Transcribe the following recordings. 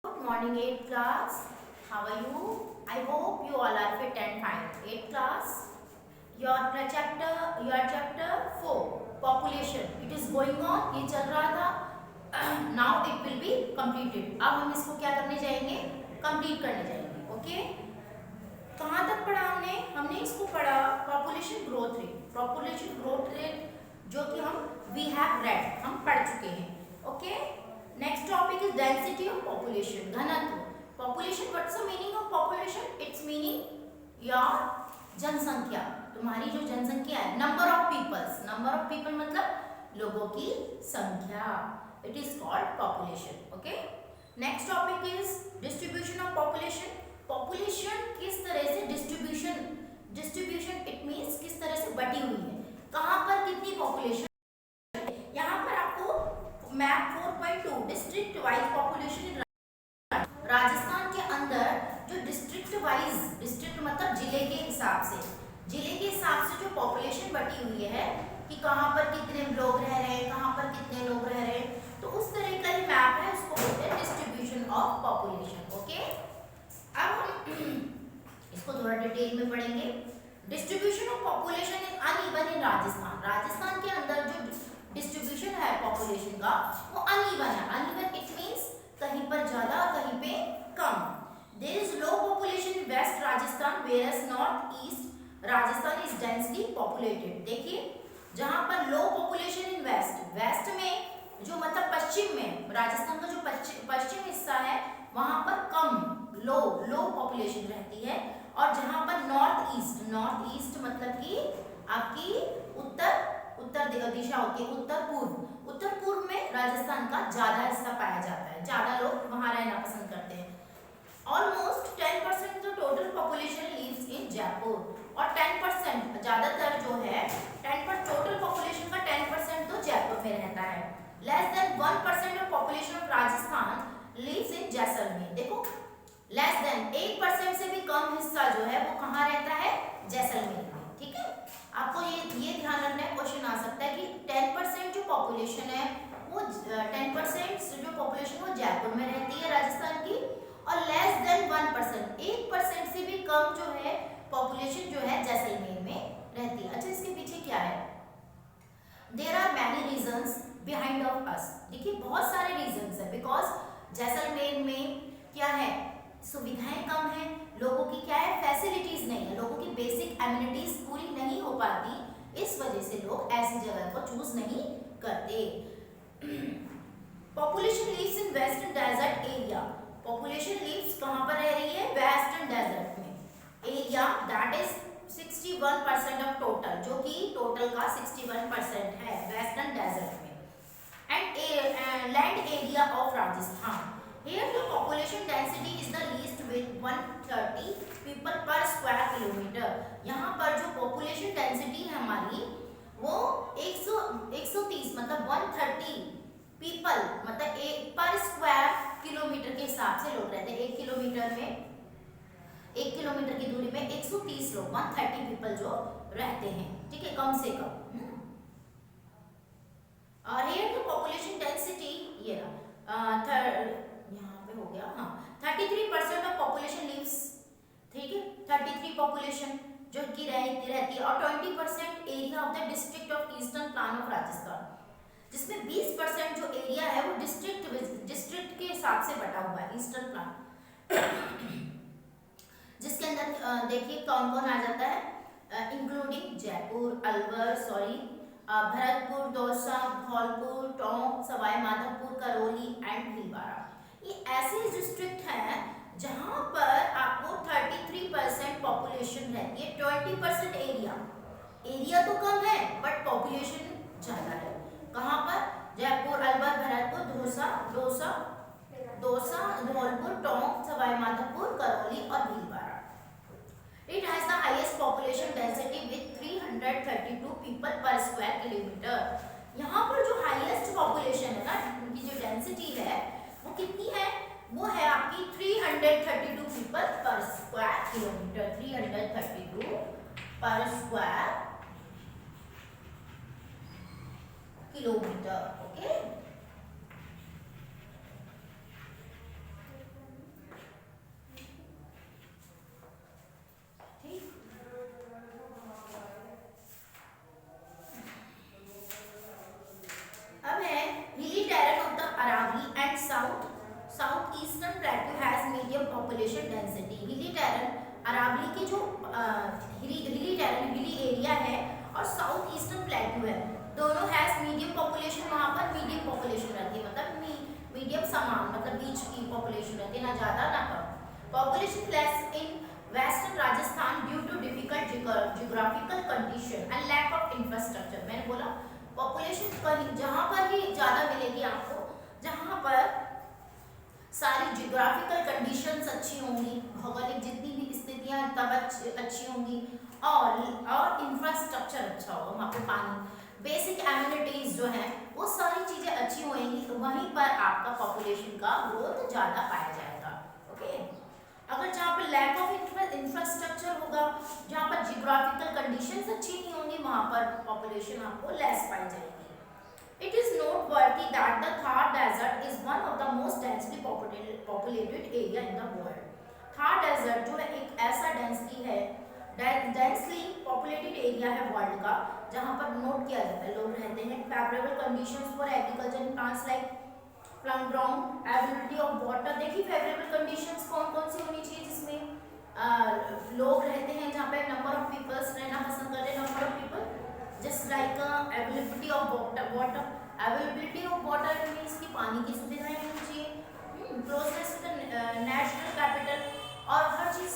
Good morning, 8th class. How are you? I hope you all are fit and fine. 8th class, your chapter 4 population. It is going on. ये चल रहा था. Now it will be completed. अब हम इसको क्या करने जाएंगे? Complete करने जाएंगे. Okay? कहाँ तक पढ़ा हमने? हमने इसको पढ़ा population growth rate. Population growth rate जो कि we have read. हम पढ़ चुके हैं. Okay? Next topic is density of population. घनत्व. Population. What's the meaning of population? Its meaning your जनसंख्या. तुम्हारी जो जनसंख्या है. Number of peoples. Number of people मतलब लोगों की संख्या. It is called population. Okay. Next topic is distribution of population. Population किस तरह से distribution it means किस तरह से बटी हुई है. कहाँ पर कितनी population. यहाँ पर आपको map 4.2 district wise population in Rajasthan के अंदर जो डिस्ट्रिक्ट मतलब जिले के हिसाब से जो पॉपुलेशन बटी हुई है कि कहाँ पर कितने लोग रह रहे हैं, कहाँ पर कितने लोग रह रहे हैं, तो उस तरह का ही मैप है, उसको बोलते हैं डिस्ट्रीब्यूशन ऑफ पॉपुलेशन. ओके, अब हम इसको थोड़ा डिटेल में पढ़ेंगे. Distribution of population is uneven in Rajasthan के अंदर जो डिस्ट्रीब्यूशन है पॉपुलेशन का वो अनइवन है. अनइवन इट मींस कहीं पर ज्यादा कहीं पे कम. There is low population in west Rajasthan whereas north east Rajasthan is densely populated. देखिए जहां पर लो पॉपुलेशन इन वेस्ट में जो मतलब पश्चिम में राजस्थान का जो पश्चिम हिस्सा है वहां पर कम लो पॉपुलेशन रहती है, और जहां पर नॉर्थ ईस्ट मतलब कि आपकी उत्तर दिशा होती है, उत्तर पूर्व में राजस्थान का ज्यादा हिस्सा पाया जाता है, ज्यादा लोग वहां रहना पसंद करते हैं. ऑलमोस्ट 10% जो total population lives in Jaipur, और 10% ज्यादातर जो है 10% टोटल पॉपुलेशन का 10% तो जयपुर में रहता है. Less than 1% of population of Rajasthan lives in Jaisalmer. देखो लेस देन 1% से भी कम हिस्सा जो है वो कहाँ रहता है, जैसलमेर में. ठीक है, आपको ये ध्यान रखना है, क्वेश्चन आ सकता है कि 10% जो पॉपुलेशन है वो 10% जो पॉपुलेशन वो जयपुर में रहती है राजस्थान की, और लेस देन 1% से भी कम जो है पॉपुलेशन जो है जैसलमेर में रहती है. अच्छा, इसके पीछे क्या है? There are many reasons behind of us. देखिए बहुत सारे रीजंस है, बिकॉज जैसलमेर में क्या है, सुविधाएं कम है, लोगों की क्या है, फैसिलिटीज नहीं है, लोगों की बेसिक एमिनिटीज पूरी नहीं हो पाती, इस वजह से लोग ऐसी जगह को चूज नहीं करते. Population lives in western desert area. Population lives कहां पर रह रही है, वेस्टर्न डेजर्ट में. Area that is 61% of total, जो कि टोटल का 61% है वेस्टर्न डेजर्ट में. And land area of Rajasthan. Here the population density is the least with 130 people per square kilometer. यहाँ पर जो population density है हमारी वो 130 मतलब 130 people मतलब पर स्क्वायर किलोमीटर के हिसाब से लोग रहते हैं. 1 किलोमीटर की दूरी में 130 लोग 130 पीपल जो रहते हैं. ठीक है, कम से कम. और here the population density ये यहाँ पे हो गया, हाँ 33% ऑफ पॉपुलेशन लिव्स. ठीक है, 33 पॉपुलेशन जो की रहती है, और 20% area of the district of eastern plan of Rajasthan, जिसमें 20% जो एरिया है वो डिस्ट्रिक्ट के हिसाब से बटा हुआ है, ईस्टर्न प्लान जिसके अंदर देखिए कौन कौन आ जाता है, इंक्लूडिंग जयपुर, अलवर, भरतपुर, दौसा, धौलपुर, टोंक, सवाई माधोपुर, करौली एंड भीलवाड़ा. ये ऐसे डिस्ट्रिक्ट हैं जहां पर आपको 33% पॉपुलेशन रहती है, 20% एरिया तो कम है बट पॉपुलेशन ज्यादा है. कहां पर, जयपुर, अलवर, भरतपुर, दौसा, धौलपुर, टोंक, सवाई माधोपुर, करौली और Bhilwara. It has the highest population density with 332 people per square kilometer. यहाँ पर जो highest population है ना, उनकी जो density है वो कितनी है, वो है आपकी 332 people per square kilometer. 332 per square kilometer. Okay. Terrain, Aravalli की जो हिली टेरन, हिली एरिया है, और साउथ ईस्टर्न प्लेट्यू है, दोनों हैज मीडियम पॉपुलेशन, वहाँ पर मीडियम पॉपुलेशन रहती है, मतलब मीडियम समान, मतलब बीच की पॉपुलेशन रहती है, ना ज़्यादा ना कम। Population less in western Rajasthan due to difficult geographical condition and lack of infrastructure. मैंने बोला पॉपुलेशन कहीं जहाँ पर ही ज़्यादा मिलेगी आपको, जहाँ पर सारी जियोग्राफिकल कंडीशंस अच्छी होंगी, भौगोलिक जितनी भी स्थितियाँ तब अच्छी होंगी, और इंफ्रास्ट्रक्चर अच्छा होगा, वहाँ पे पानी, बेसिक एम्यूनिटीज जो हैं वो सारी चीज़ें अच्छी होंगी, वहीं पर आपका पॉपुलेशन का ग्रोथ ज़्यादा पाया जाएगा। ओके, अगर जहाँ पर लैक ऑफ इंफ्रास्ट्रक्चर होगा, जहाँ पर जियोग्राफिकल कंडीशंस अच्छी नहीं होंगी, वहाँ पर पॉपुलेशन आपको लेस पाई जाएगी। It is noteworthy that the Thar Desert is one of the most densely populated area in the world. Thar Desert जो है एक ऐसा डेंसली पॉपुलेटेड एरिया है वर्ल्ड का, जहाँ पर नोट किया जाता है लोग रहते हैं। Favourable conditions for agriculture and plants like plant ground, availability of water. देखिए फेवरेबल कंडीशंस कौन कौन सी होनी चाहिए जिसमें लोग रहते हैं, जहाँ पे नंबर ऑफ पीपल्स रहना पसंद करते हैं, number of people, just like availability of water. Availability of water means कि पानी की सुविधाएं होनी चाहिए, closeness to the national capital, और हर चीज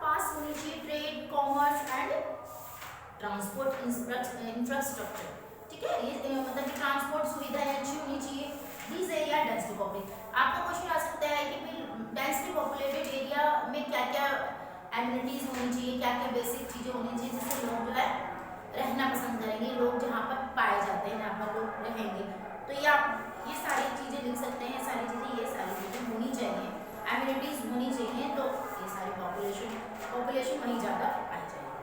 पास होनी चाहिए, trade, commerce and transport infrastructure. ठीक है, ये मतलब कि ट्रांसपोर्ट सुविधाएं अच्छी होनी चाहिए। This area densely populated. आपका क्वेश्चन आ सकता है कि डेंसली पॉपुलेटेड एरिया में क्या क्या एमिनिटीज होनी चाहिए, क्या क्या बेसिक चीजें होनी चाहिए जिससे लोग जो है रहना पसंद करेंगे, लोग जहाँ पर पाए जाते हैं, जहाँ पर लोग रहेंगे। तो ये आप ये सारी चीज़ें लिख सकते हैं, सारी चीज़ें होनी चाहिए, एमिनिटीज होनी चाहिए, तो ये सारी पॉपुलेशन वहीं ज़्यादा पाई जाएगी।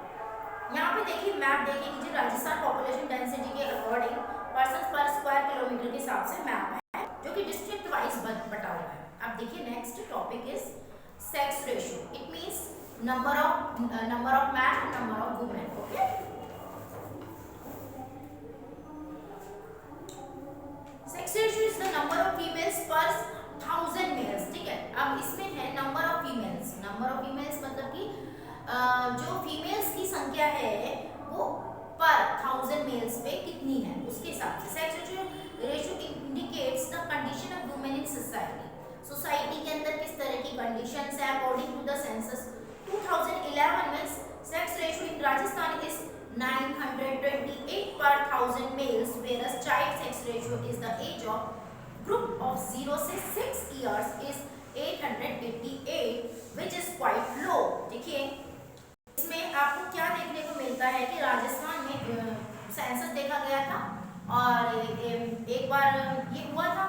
यहाँ पे देखिए मैप देख लीजिए, राजस्थान पॉपुलेशन डेंसिटी के अकॉर्डिंग पर्सन पर स्क्वायर किलोमीटर के हिसाब से मैप है, जो कि डिस्ट्रिक्ट वाइज बटा हुआ है। अब देखिए next topic is sex ratio. It means number of man, number of women. Okay, sex ratio is the number of females पर 1000 मेल्स। ठीक है, अब इसमें है number of females. Number of females मतलब कि जो फीमेल्स की संख्या है वो पर 1000 मेल्स पे कितनी है, उसके हिसाब से sex ratio indicates the condition of women in society. Society के अंदर किस तरह की कंडीशंस है अकॉर्डिंग टू द सेंसस 2011 में sex ratio in Rajasthan is 928 per 1000 males, whereas child sex ratio is the age of group of 0 से 6 years is 888, which is quite low। देखिए इसमें आपको क्या देखने को मिलता है कि राजस्थान में सेंसस देखा गया था और एक बार ये हुआ था,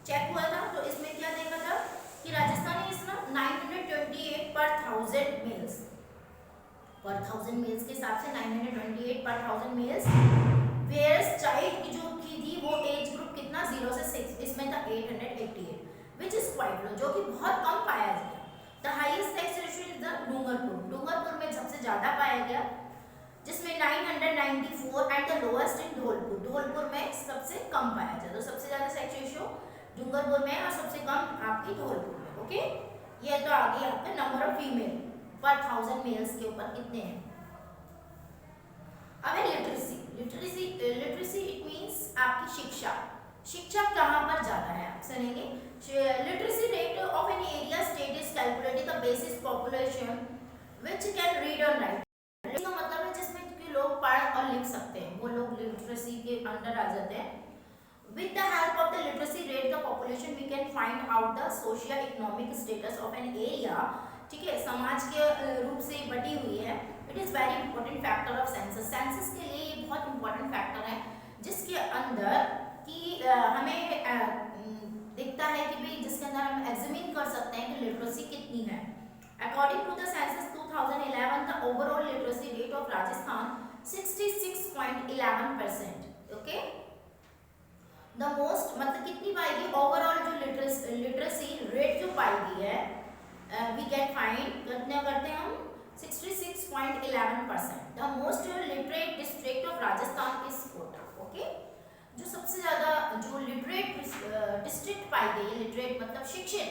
चेक हुआ था, तो इसमें क्या देखा था कि राजस्थान इज 928 per 1000 males, पर 1000 मेल्स के हिसाब से 928 पर 1000 मेल्स, वेयर्स चाइल्ड की जो थी वो एज ग्रुप कितना 0 से 6, इसमें था 888, विच इज क्वाइट लो, जो कि बहुत कम पाया गया। The highest sex ratio is the Dungarpur में सबसे ज्यादा पाया गया, जिसमें 994 and the lowest in Dholpur में सबसे कम पाया गया। तो सबसे ज्यादा सेक्स रेशियो डूंगरपुर में और सबसे कम आपकी धौलपुर में। ओके, ये तो आ गई आपका नंबर ऑफ फीमेल पर 1000 मेल्स के ऊपर कितने हैं। अब है लिटरेसी इट मींस आपकी शिक्षा कहाँ पर ज्यादा है, आप सुनेंगे। Literacy rate of an area state is calculated the basis population which can read और राइट। इसका मतलब है जिसमें कि लोग पढ़ और लिख सकते हैं, वो लोग लिटरेसी के अंडर आ जाते हैं। With the help of the literacy rate, the population we can find out the socio-economic status of an area। ठीक है, समाज के रूप से बटी हुई है। It is very important factor of census. Census के लिए ये बहुत इंपॉर्टेंट फैक्टर है, जिसके अंदर कि हमें दिखता है कि भाई जिसके अंदर हम एग्जामिन कर सकते हैं कि लिटरेसी कितनी है। According to the census 2011, the overall literacy rate of Rajasthan 66.11%। Okay, the most मतलब कितनी पाएगी ओवरऑल जो लिटरेसी रेट जो पाई गई है, वी कैन फाइंड कितना करते हैं हम 66.11%। The most literate district of Rajasthan is Kota. Okay, जो सबसे ज्यादा जो लिटरेट डिस्ट्रिक्ट पाई गई है, लिटरेट मतलब शिक्षित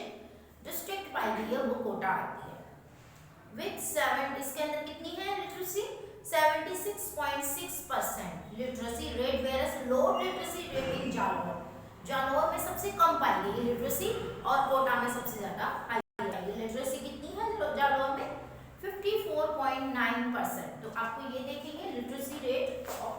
डिस्ट्रिक्ट पाई गई है, वो कोटा आती है। विथ 7, इसके अंदर कितनी है literacy 76.6% literacy rate, वेयरस low literacy rate in Jalore, Jalore में सबसे कम पाई गई लिटरेसी और कोटा में सबसे ज्यादा हाई पाई। लिटरेसी कितनी है जालौर में 54.9%। तो आपको ये देखेंगे लिटरेसी रेट ऑफ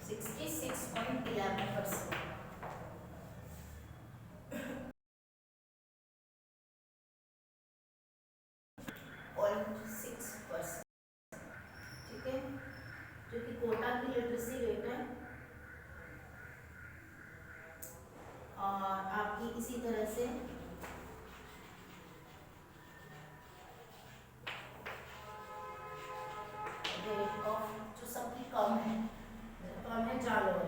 66.11%। ठीक है, जो कि कोटा की लिटरेसी रेट है। और आपकी इसी तरह से रेट ऑफ जो सबकी कम है जालौर,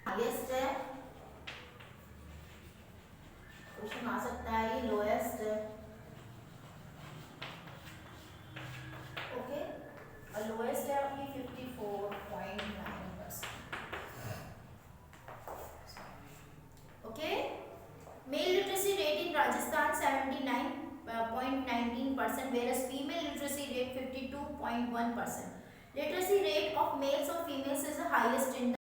हाईएस्ट है, क्वेश्चन आ सकता है ये लोएस्ट है। ओके, और लोएस्ट है आपकी 54.9%। Okay, mail literacy rate in Rajasthan 79.19%, whereas female literacy rate 52.1%. Literacy rate of males or females is the highest in the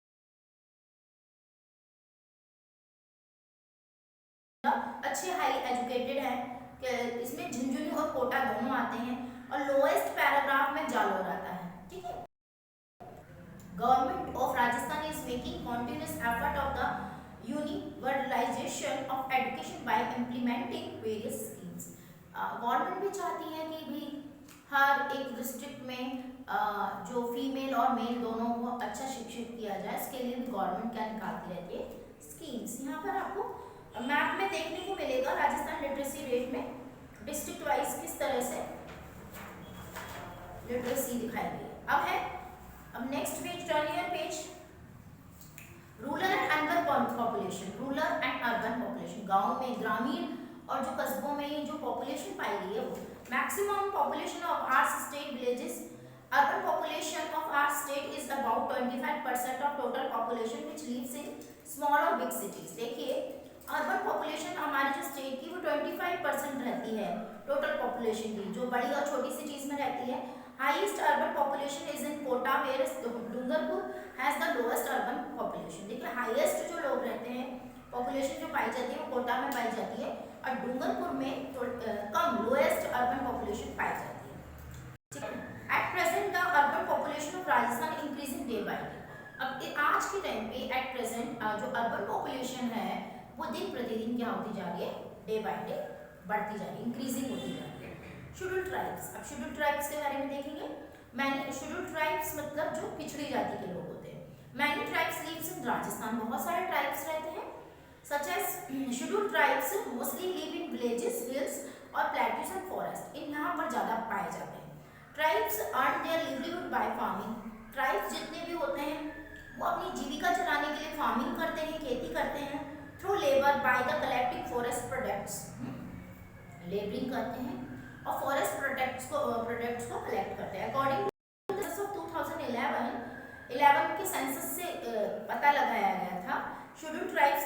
अच्छे हाई एजुकेटेड है, इसमें झुंझुनू और कोटा दोनों आते हैं, और लोएस्ट पैराग्राफ में जालौर आता है। ठीक है, government of Rajasthan is making continuous effort of the universalization of education by implementing various schemes. Government भी चाहती है कि भी हर एक डिस्ट्रिक्ट में जो फीमेल और मेल दोनों को अच्छा शिक्षित किया जाए, इसके लिए गवर्नमेंट क्या निकालती रहती है स्कीम्स। यहाँ पर आपको मैप में देखने को मिलेगा राजस्थान लिटरेसी रेट में डिस्ट्रिक्ट वाइज किस तरह से लिटरेसी दिखाई गई। अब next page, turn your page. Rural and urban population, rural and urban population, गांव में ग्रामीण और जो कस्बों में जो पॉपुलेशन पाई गई है वो maximum population of our state villages, urban population of our state is about 25% of total population which lives in small और बिग सिटीज। देखिए अर्बन पॉपुलेशन हमारी जो स्टेट की वो 25% रहती है टोटल पॉपुलेशन की, जो बड़ी और छोटी सिटीज में रहती है। Highest urban population is in Kota, where Dungarpur has the lowest urban population. देखिए हाईएस्ट जो लोग रहते हैं, पॉपुलेशन जो पाई जाती है वो कोटा में पाई जाती है, और डूंगरपुर में कम लोएस्ट अर्बन पॉपुलेशन पाई जाती है। ठीक है, at present the urban population of Rajasthan increasing day by day. अब आज के टाइम पे एट प्रेजेंट जो अर्बन पॉपुलेशन है वो दिन प्रतिदिन क्या होती जा रही है, डे बाय डे बढ़ती जा रही है, इंक्रीजिंग होती जा रही है। शेड्यूल्ड ट्राइब्स, अब शेड्यूल्ड ट्राइब्स के बारे में देखेंगे। मैनी शेड्यूल्ड ट्राइब्स मतलब जो पिछड़ी जाति के लोग होते हैं। Many tribes lives in Rajasthan, बहुत सारे ट्राइब्स रहते हैं, such as scheduled tribes mostly live in villages, hills और प्लेट्यूज एंड फॉरेस्ट, इन यहाँ पर ज़्यादा पाए जाते हैं। Tribes earn their livelihood by farming, tribes जितने भी होते हैं वो अपनी जीविका चलाने के लिए फार्मिंग करते हैं, खेती करते हैं, through labour by the collecting forest products, labouring करते हैं और फॉरेस्ट प्रोडक्ट्स को कलेक्ट करते हैं। अकॉर्डिंग टू 2011 के सेंसस से पता लगाया गया था, scheduled tribes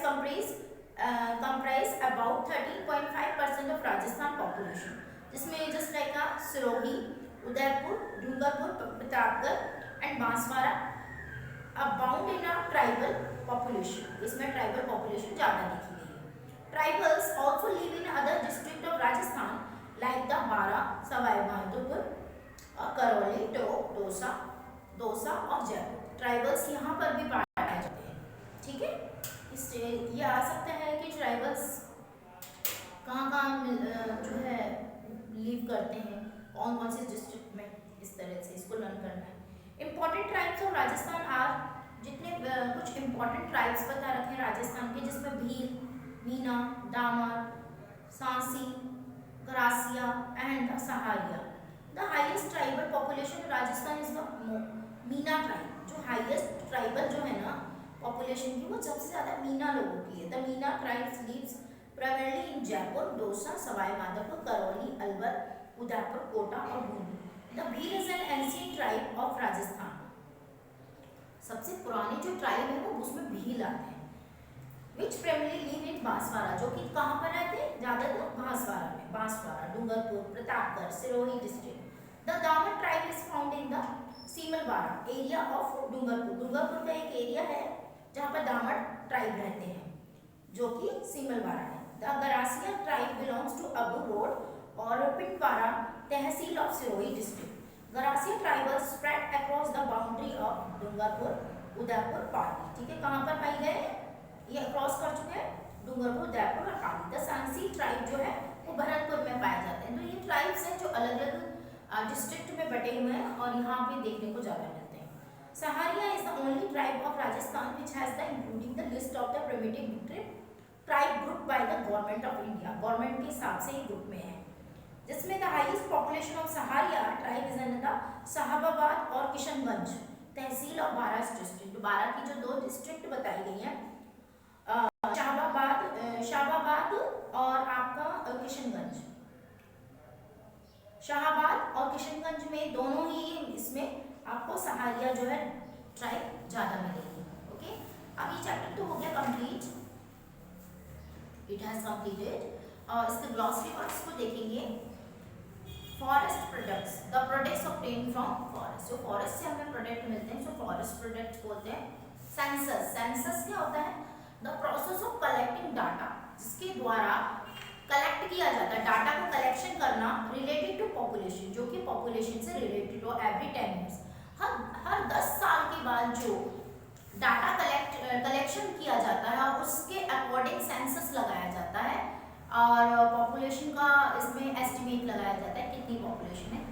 comprise about 13.5% of Rajasthan population, जिसमें just like Sirohi, Udaipur, Dungarpur, Pratapgarh and Banswara abound in tribal population, इसमें ट्राइबल पॉपुलेशन ज़्यादा देखी गई है। Tribals also live in other district of Rajasthan like the Baran, Sawai Madhopur, Karauli, Tonk, Dausa और जयपुर। ट्राइबल्स यहाँ पर भी पाए जाते हैं। ठीक है, इससे ये आ सकता है कि ट्राइबल्स कहाँ जो है लिव करते हैं, कौन कौन से डिस्ट्रिक्ट में, इस तरह से इसको लर्न करना है। Important tribes of Rajasthan are, जितने कुछ इम्पॉर्टेंट ट्राइब्स बता रखे हैं राजस्थान के, जिसमें Bhil, Meena, Damor, Sansi, Garasia and Saharia. The highest tribal population in Rajasthan is the Meena tribe. जो हाईएस्ट ट्राइबल जो है ना पॉपुलेशन की, वो सबसे ज्यादा मीना लोगों की है। The Meena tribes lives primarily in Jaipur, Dausa, Sawai Madhopur, Karauli, Alwar, Udaipur, Kota और Bundi. The Bhil is an ancient tribe of Rajasthan. सबसे पुराने जो ट्राइब है वो उसमें भील आते हैं। Which primarily live in Banswara, जो कि कहाँ पर रहते हैं ज्यादातर बांसवाड़ा में। Banswara, Dungarpur, Pratapgarh, Sirohi district. The Daman tribe is found in the Simalwara area of Dungarpur. Dungarpur का एक एरिया है जहाँ पर दामन ट्राइब रहते हैं, जो कि सीमलवाड़ा है। The Garasia tribe belongs to Abu Road और Pindwara tehsil of Sirohi district. Garasia tribal spread across the boundary of Dungarpur, Udaipur, Pali. ठीक है, कहाँ पर पाई गए, ये क्रॉस कर चुके हैं डूंगरपुर, उदयपुर और पाली। द सांसी ट्राइब जो है वो भरतपुर में पाए जाते हैं। तो ये ट्राइब्स हैं जो अलग अलग डिस्ट्रिक्ट में बटे हुए हैं और यहाँ पे देखने को ज्यादा मिलते हैं। Sahariya is the only tribe of Rajasthan which has the including the list of the primitive tribe group by the government of India. Government के हिसाब से ग्रुप में है, जिसमें the highest population of Sahariya tribe is in the Shahabad और Kishanganj tehsil of Baran district. Baran की जो दो डिस्ट्रिक्ट बताई गई हैं, शाहबाद और आपका किशनगंज। शाहबाद और किशनगंज में दोनों ही इसमें आपको सहारिया जो है ट्राइब ज्यादा मिलेगी। ओके, अब ये चैप्टर तो हो गया कंप्लीट, इट हैज कंप्लीटेड। और इसके ग्लॉसरी वर्ड्स को देखेंगे। Forest products, the products obtained from forest. जो फॉरेस्ट से हमें प्रोडक्ट मिलते हैं जो फॉरेस्ट प्रोडक्ट्स बोलते हैं। सेंसस, सेंसस क्या होता है, the process of collecting data, जिसके द्वारा कलेक्ट किया जाता है, डाटा को कलेक्शन करना रिलेटेड टू पॉपुलेशन, जो कि पॉपुलेशन से रिलेटेड हो। एवरी 10 ईयर्स, हर 10 साल के बाद जो डाटा कलेक्शन किया जाता है उसके अकॉर्डिंग सेंसस लगाया जाता है और पॉपुलेशन का इसमें एस्टिमेट लगाया जाता है कितनी पॉपुलेशन है।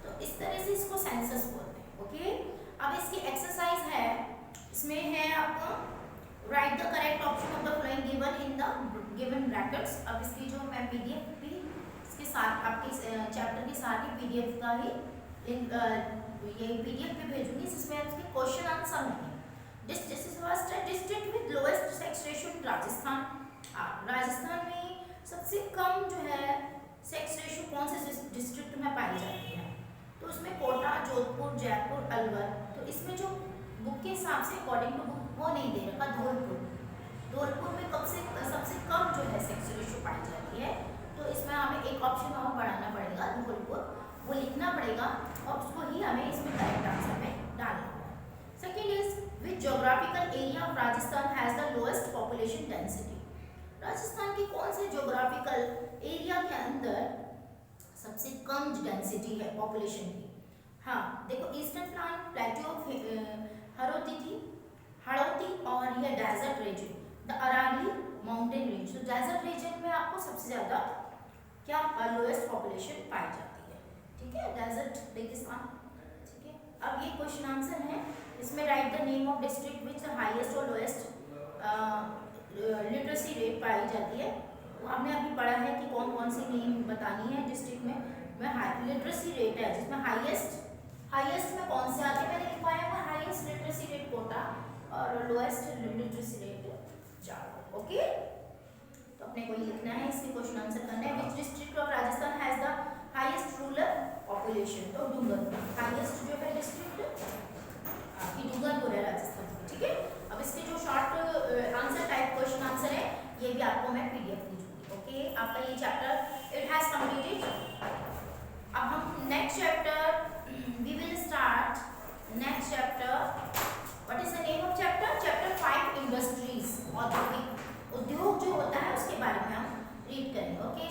तो इस तरह से इसको सेंसस बोलते हैं। ओके, अब इसकी एक्सरसाइज है, इसमें है आपको right the correct option of the flowing given in the given brackets. अब इसकी जो मैं पीडीएफ भी इसके साथ आपके चैप्टर के साथ ही पीडीएफ का ही ये पीडीएफ भी भेजूंगी, जिसमें इसके क्वेश्चन आंसर होंगे। This is first district with lowest sex ratio in Rajasthan. Rajasthan में सबसे कम जो है सेक्स रेशियो कौन से डिस्ट्रिक्ट में पाई जाती है, तो उसमें कोटा, जोधपुर, जयपुर, अलवर। तो इसमें जो बुक के हिसाब से अकॉर्डिंग टू बुक वो नहीं दे रखा, धौलपुर। धौलपुर में सबसे कम जो है सेक्स रेशियो पाई जाती है, तो इसमें हमें एक ऑप्शन और बढ़ाना पड़ेगा, धौलपुर, वो लिखना पड़ेगा और उसको ही हमें इसमें करेक्ट आंसर में डालना होगा। Second is which geographical area of Rajasthan has the lowest population density. Rajasthan के कौन से ज्योग्राफिकल एरिया के अंदर सबसे कम डेंसिटी है पॉपुलेशन की। हाँ देखो, ईस्टर्न प्लेटो ऑफ हड़ौती और ये desert region, the Aravalli mountain range. तो डेजर्ट रीजन में आपको सबसे ज्यादा क्या लोएस्ट पॉपुलेशन पाई जाती है। ठीक है, डेजर्ट रेगिस्तान। ठीक है, अब ये क्वेश्चन आंसर है, इसमें right the name of district which the highest और लोएस्ट लिटरेसी रेट पाई जाती है। तो आपने अभी पढ़ा है कि कौन कौन सी नेम बतानी है डिस्ट्रिक्ट में लिटरेसी रेट है, जिसमें हाईएस्ट में कौन से आते हैं, मैंने लिखवाया हुआ हाईएस्ट लिटरेसी रेट कोटा और lowest literacy rate Jalore. Okay, तो अपने को ये लिखना है, इसके क्वेश्चन आंसर करना है। Which district of Rajasthan has the highest rural population, तो डूंगरपुर हाईएस्ट जो है डिस्ट्रिक्ट ये डूंगरपुर है राजस्थान। ठीक है, अब इसके जो short answer type question answer है ये भी आपको मैं पीडीएफ भेजूंगी। ओके, आपका ये चैप्टर इट हैज कंप्लीटेड। अब हम next chapter we will start next chapter. What is the name of chapter? Chapter 5 industries। औद्योगिक उद्योग जो होता है उसके बारे में हम रीड करेंगे। ओके।